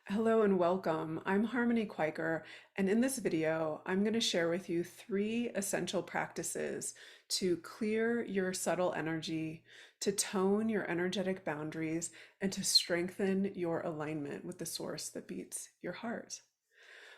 Hello and welcome. I'm Harmony Kwiker, and in this video, I'm going to share with you 3 essential practices to clear your subtle energy, to tone your energetic boundaries, and to strengthen your alignment with the source that beats your heart.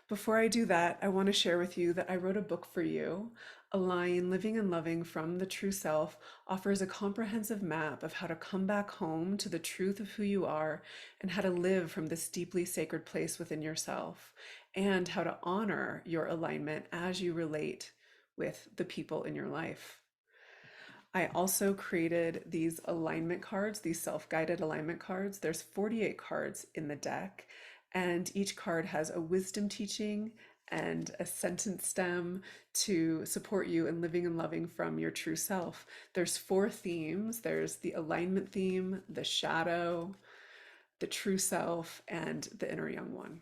Before I do that, I want to share with you that I wrote a book for you. Align Living and Loving from the True Self offers a comprehensive map of how to come back home to the truth of who you are and how to live from this deeply sacred place within yourself, and how to honor your alignment as you relate with the people in your life. I also created these alignment cards, these self-guided alignment cards. There's 48 cards in the deck, and each card has a wisdom teaching and a sentence stem to support you in living and loving from your true self. There's 4 themes. There's the alignment theme, the shadow, the true self, and the inner young one.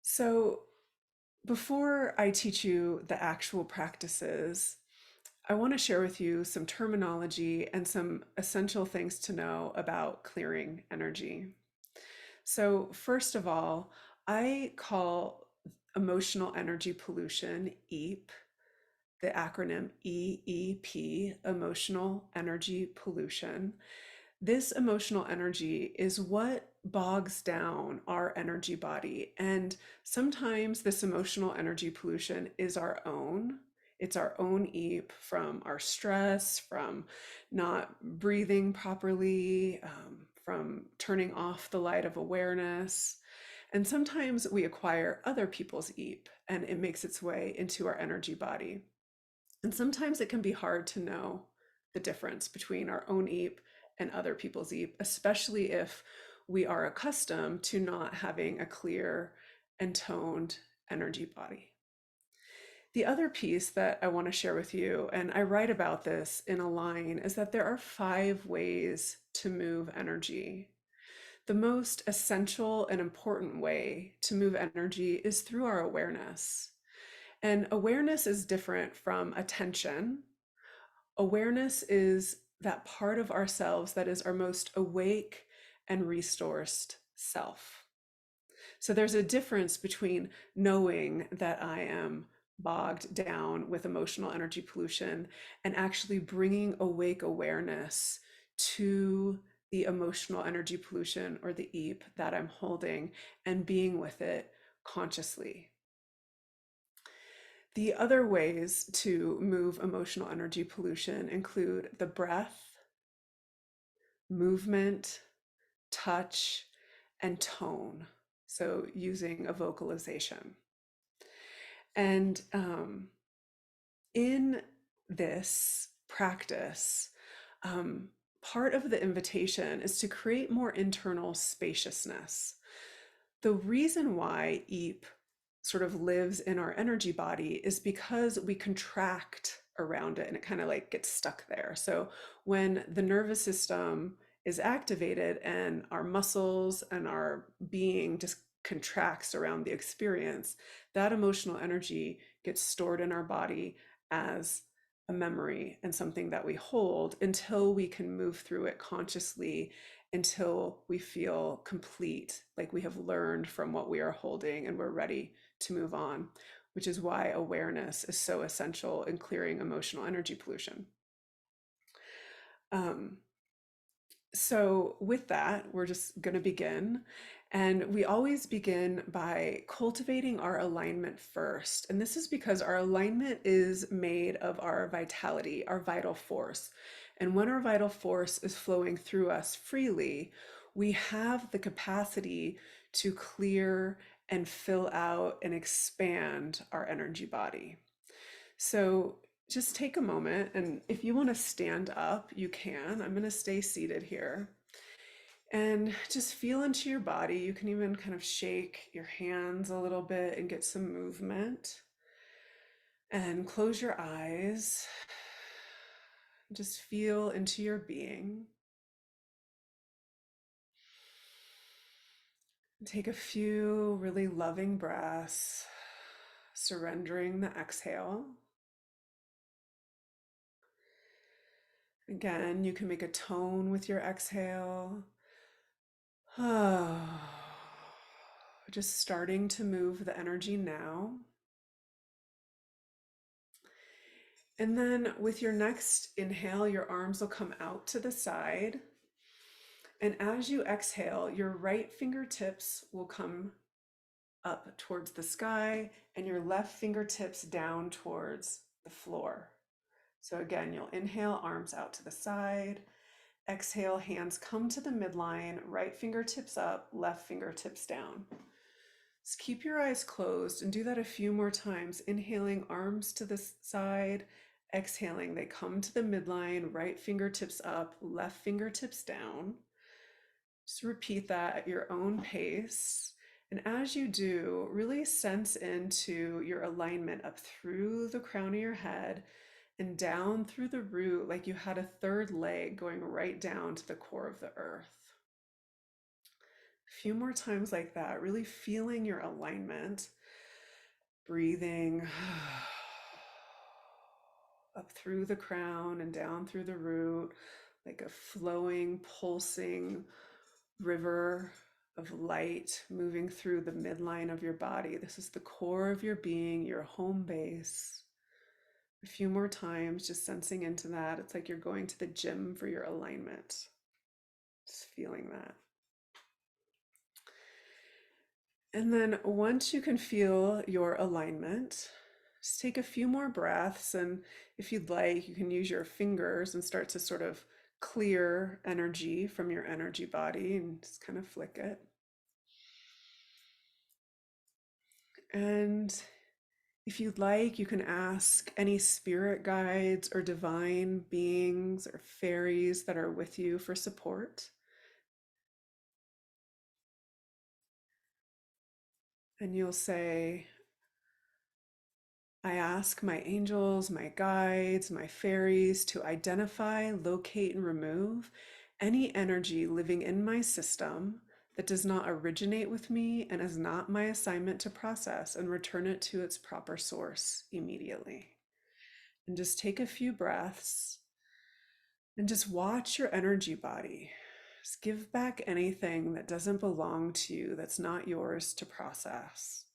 So before I teach you the actual practices, I want to share with you some terminology and some essential things to know about clearing energy. So, first of all, I call emotional energy pollution EEP, the acronym EEP, emotional energy pollution. This emotional energy is what bogs down our energy body. And sometimes this emotional energy pollution is our own. It's our own EEP from our stress, from not breathing properly, from turning off the light of awareness. And sometimes we acquire other people's EEP and it makes its way into our energy body. And sometimes it can be hard to know the difference between our own EEP and other people's EEP, especially if we are accustomed to not having a clear and toned energy body. The other piece that I want to share with you, and I write about this in Align, is that there are 5 ways to move energy. The most essential and important way to move energy is through our awareness. And awareness is different from attention. Awareness is that part of ourselves that is our most awake and resourced self. So there's a difference between knowing that I am bogged down with emotional energy pollution and actually bringing awake awareness to the emotional energy pollution or the EEP that I'm holding and being with it consciously. The other ways to move emotional energy pollution include the breath, movement, touch, and tone. So using a vocalization. And in this practice, part of the invitation is to create more internal spaciousness. The reason why EEP sort of lives in our energy body is because we contract around it and it kind of like gets stuck there. So when the nervous system is activated and our muscles and our being just contracts around the experience, that emotional energy gets stored in our body as a memory and something that we hold until we can move through it consciously, until we feel complete, like we have learned from what we are holding and we're ready to move on, which is why awareness is so essential in clearing emotional energy pollution. Um, so with that, we're just going to begin. And we always begin by cultivating our alignment first. And this is because our alignment is made of our vitality, our vital force. And when our vital force is flowing through us freely, we have the capacity to clear and fill out and expand our energy body. So just take a moment, and if you want to stand up, you can. I'm going to stay seated here. And just feel into your body. You can even kind of shake your hands a little bit and get some movement. And close your eyes. Just feel into your being. Take a few really loving breaths, surrendering the exhale. Again, you can make a tone with your exhale. Just starting to move the energy now. And then with your next inhale, your arms will come out to the side. And as you exhale, your right fingertips will come up towards the sky and your left fingertips down towards the floor. So again, you'll inhale, arms out to the side. Exhale, hands come to the midline, right fingertips up, left fingertips down. Just keep your eyes closed and do that a few more times. Inhaling, arms to the side. Exhaling, they come to the midline, right fingertips up, left fingertips down. Just repeat that at your own pace. And as you do, really sense into your alignment up through the crown of your head and down through the root, like you had a third leg going right down to the core of the earth. A few more times like that, really feeling your alignment, breathing up through the crown and down through the root, like a flowing, pulsing river of light moving through the midline of your body. This is the core of your being, your home base. A few more times, just sensing into that. It's like you're going to the gym for your alignment. Just feeling that. And then once you can feel your alignment, just take a few more breaths. And if you'd like, you can use your fingers and start to sort of clear energy from your energy body and just kind of flick it. And if you'd like, you can ask any spirit guides or divine beings or fairies that are with you for support. And you'll say, I ask my angels, my guides, my fairies to identify, locate, and remove any energy living in my system that does not originate with me and is not my assignment to process, and return it to its proper source immediately. And just take a few breaths and just watch your energy body. Just give back anything that doesn't belong to you, that's not yours to process.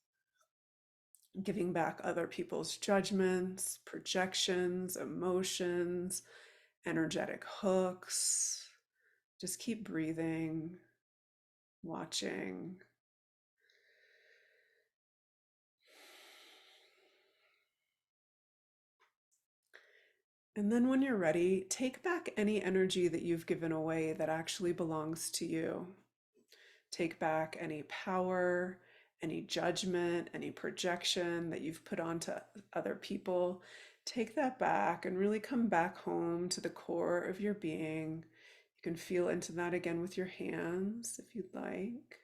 Giving back other people's judgments, projections, emotions, energetic hooks. Just keep breathing, watching. And then when you're ready, take back any energy that you've given away that actually belongs to you. Take back any power, any judgment, any projection that you've put onto other people. Take that back and really come back home to the core of your being. You can feel into that again with your hands if you'd like.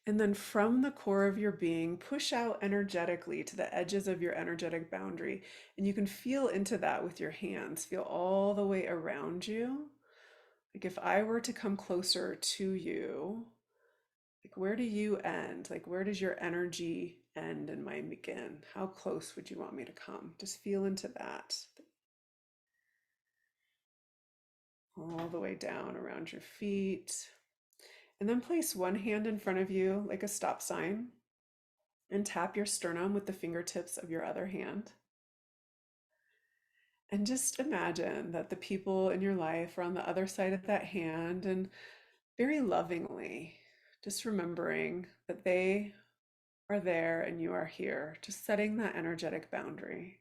And then from the core of your being, push out energetically to the edges of your energetic boundary. And you can feel into that with your hands. Feel all the way around you. Like if I were to come closer to you, like where do you end? Like where does your energy end and mine begin? How close would you want me to come? Just feel into that. All the way down around your feet. And then place one hand in front of you like a stop sign and tap your sternum with the fingertips of your other hand. And just imagine that the people in your life are on the other side of that hand, and very lovingly, just remembering that they are there and you are here, just setting that energetic boundary.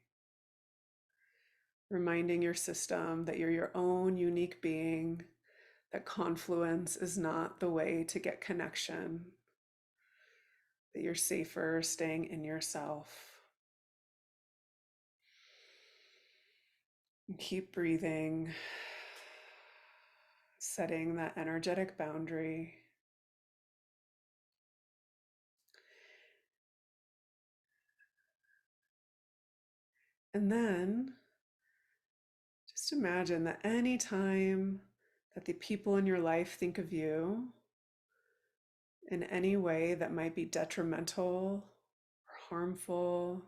Reminding your system that you're your own unique being, that confluence is not the way to get connection, that you're safer staying in yourself. And keep breathing, setting that energetic boundary. And then just imagine that any time that the people in your life think of you in any way that might be detrimental or harmful,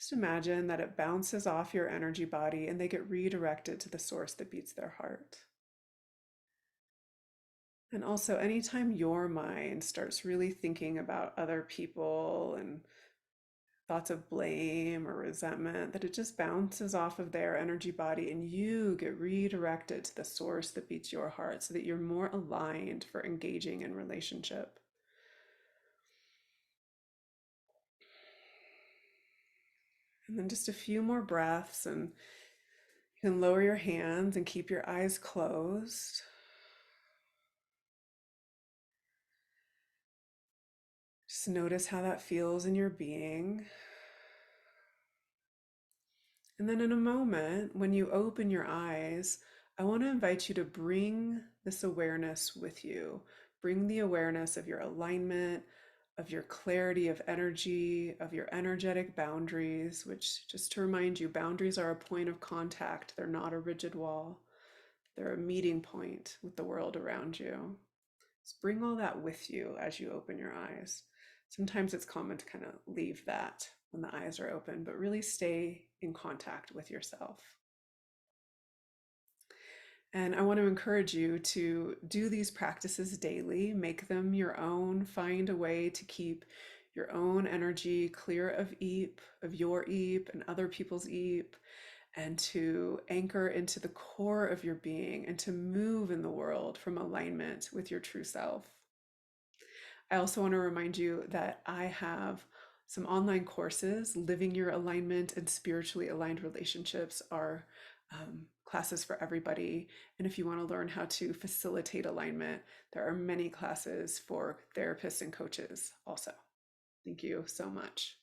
Just imagine that it bounces off your energy body and they get redirected to the source that beats their heart. And also, anytime your mind starts really thinking about other people and thoughts of blame or resentment, that it just bounces off of their energy body and you get redirected to the source that beats your heart so that you're more aligned for engaging in relationship. And then just a few more breaths, and you can lower your hands and keep your eyes closed. Just notice how that feels in your being. And then in a moment, when you open your eyes, I want to invite you to bring this awareness with you. Bring the awareness of your alignment, of your clarity of energy, of your energetic boundaries, which, just to remind you, boundaries are a point of contact. They're not a rigid wall, they're a meeting point with the world around you. Just bring all that with you as you open your eyes. Sometimes it's common to kind of leave that when the eyes are open, but really stay in contact with yourself. And I want to encourage you to do these practices daily, make them your own, find a way to keep your own energy clear of eep, of your eep and other people's eep, and to anchor into the core of your being and to move in the world from alignment with your true self. I also want to remind you that I have some online courses. Living Your Alignment and Spiritually Aligned Relationships are classes for everybody. And if you want to learn how to facilitate alignment, there are many classes for therapists and coaches also. Thank you so much.